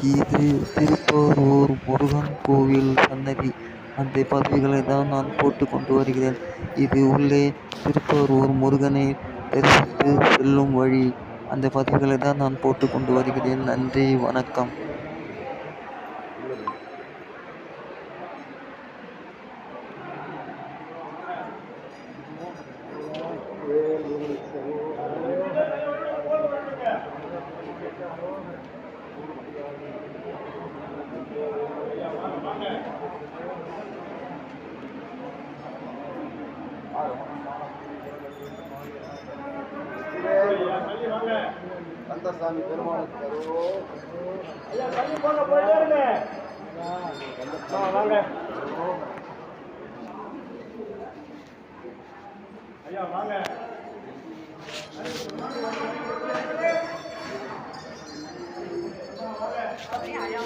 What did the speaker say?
இது திருப்போரூர் முருகன் கோவில் சன்னதி. அந்த பதிவுகளை தான் நான் போட்டு கொண்டு வருகிறேன். இது உள்ளே திருப்போரூர் முருகனை தரிசித்து செல்லும் வழி. அந்த பதிவுகளை தான் நான் போட்டு கொண்டு வருகிறேன். நன்றி, வணக்கம். கந்தசாமி பெருமாளுக்கு ஐயா தள்ளி போங்க, வாங்க ஐயா வாங்க. ஐயா